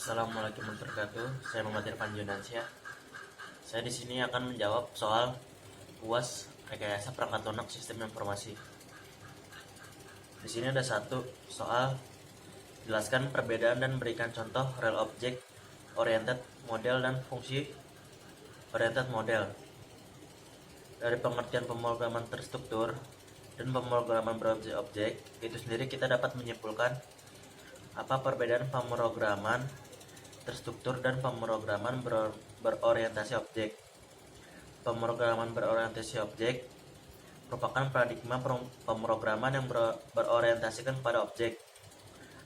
Assalamualaikum warahmatullahi wabarakatuh. Saya Muhammad Irfan Junansyah. Saya di sini akan menjawab soal UAS rekayasa perangkat lunak sistem informasi. Di sini ada satu soal, jelaskan perbedaan dan berikan contoh real object oriented model dan fungsi oriented model. Dari pengertian pemrograman terstruktur dan pemrograman berobjek-objek, itu sendiri kita dapat menyimpulkan apa perbedaan pemrograman terstruktur dan pemrograman berorientasi objek. Pemrograman berorientasi objek merupakan paradigma pemrograman yang berorientasikan pada objek.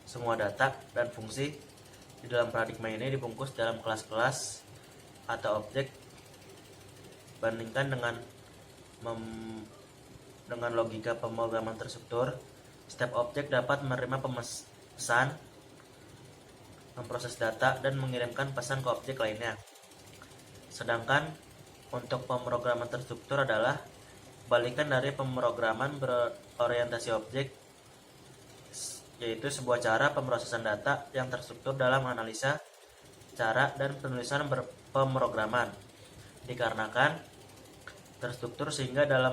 Semua data dan fungsi di dalam paradigma ini dibungkus dalam kelas-kelas atau objek. Bandingkan dengan logika pemrograman terstruktur, setiap objek dapat menerima pesan, memproses data, dan mengirimkan pesan ke objek lainnya. Sedangkan untuk pemrograman terstruktur adalah kebalikan dari pemrograman berorientasi objek, yaitu sebuah cara pemrosesan data yang terstruktur dalam analisa, cara, dan penulisan pemrograman. Dikarenakan terstruktur sehingga dalam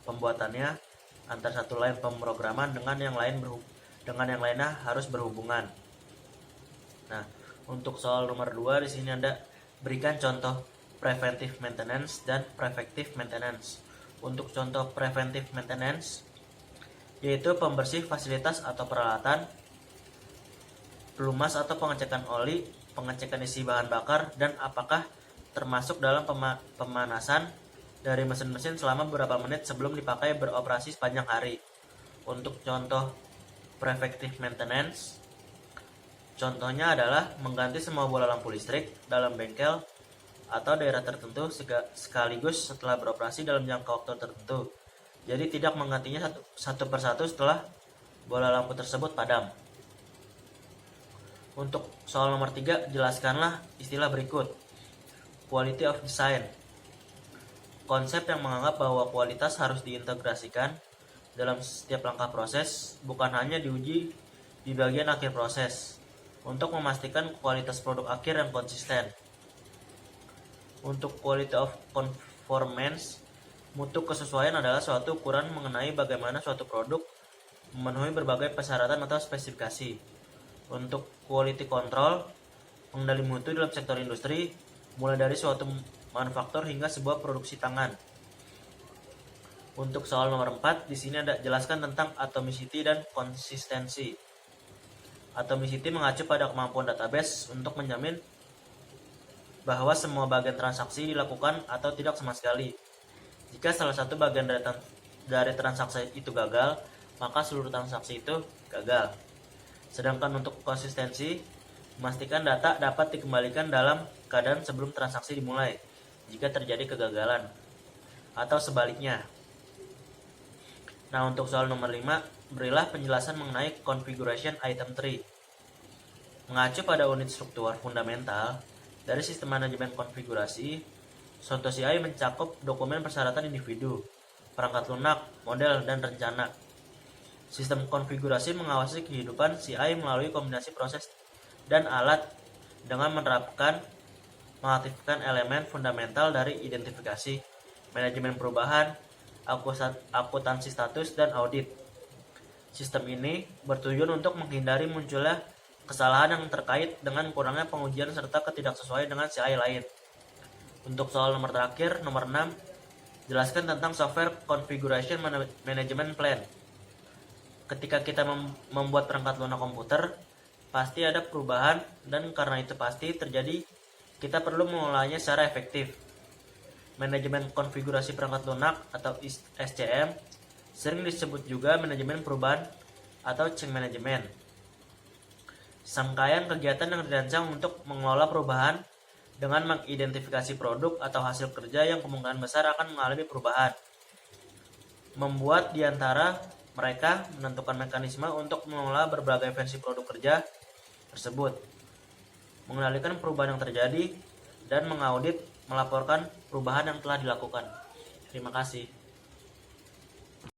pembuatannya antara satu line pemrograman dengan yang lainnya harus berhubungan. Nah, untuk soal nomor 2 di sini ada berikan contoh preventive maintenance dan prevective maintenance. Untuk contoh preventive maintenance yaitu pembersih fasilitas atau peralatan, pelumas atau pengecekan oli, pengecekan isi bahan bakar, dan apakah termasuk dalam pemanasan dari mesin-mesin selama beberapa menit sebelum dipakai beroperasi sepanjang hari. Untuk contoh prevective maintenance, contohnya adalah mengganti semua bola lampu listrik dalam bengkel atau daerah tertentu sekaligus setelah beroperasi dalam jangka waktu tertentu. Jadi tidak menggantinya satu persatu setelah bola lampu tersebut padam. Untuk soal nomor 3, jelaskanlah istilah berikut. Quality of design. Konsep yang menganggap bahwa kualitas harus diintegrasikan dalam setiap langkah proses, bukan hanya diuji di bagian akhir proses, untuk memastikan kualitas produk akhir yang konsisten. Untuk quality of conformance, mutu kesesuaian adalah suatu ukuran mengenai bagaimana suatu produk memenuhi berbagai persyaratan atau spesifikasi. Untuk quality control, pengendali mutu dalam sektor industri, mulai dari suatu manufaktur hingga sebuah produksi tangan. Untuk soal nomor 4, di sini ada jelaskan tentang atomicity dan konsistensi. Atomicity mengacu pada kemampuan database untuk menjamin bahwa semua bagian transaksi dilakukan atau tidak sama sekali. Jika salah satu bagian dari transaksi itu gagal, maka seluruh transaksi itu gagal. Sedangkan untuk konsistensi, memastikan data dapat dikembalikan dalam keadaan sebelum transaksi dimulai jika terjadi kegagalan, atau sebaliknya. Nah, untuk soal nomor 5, berilah penjelasan mengenai configuration item tree. Mengacu pada unit struktur fundamental dari sistem manajemen konfigurasi, suatu CI mencakup dokumen persyaratan individu, perangkat lunak, model, dan rencana. Sistem konfigurasi mengawasi kehidupan CI melalui kombinasi proses dan alat dengan mengaktifkan elemen fundamental dari identifikasi, manajemen perubahan, akuntansi status, dan audit. Sistem ini bertujuan untuk menghindari munculnya kesalahan yang terkait dengan kurangnya pengujian serta ketidaksesuaian dengan CI lain. Untuk soal nomor terakhir, nomor 6, jelaskan tentang software configuration management plan. Ketika kita membuat perangkat lunak komputer, pasti ada perubahan, dan karena itu pasti terjadi, kita perlu mengolahnya secara efektif. Manajemen konfigurasi perangkat lunak atau SCM sering disebut juga manajemen perubahan atau change management. Serangkaian kegiatan yang dirancang untuk mengelola perubahan dengan mengidentifikasi produk atau hasil kerja yang kemungkinan besar akan mengalami perubahan. Membuat di antara mereka menentukan mekanisme untuk mengelola berbagai versi produk kerja tersebut, mengendalikan perubahan yang terjadi, dan mengaudit melaporkan perubahan yang telah dilakukan. Terima kasih.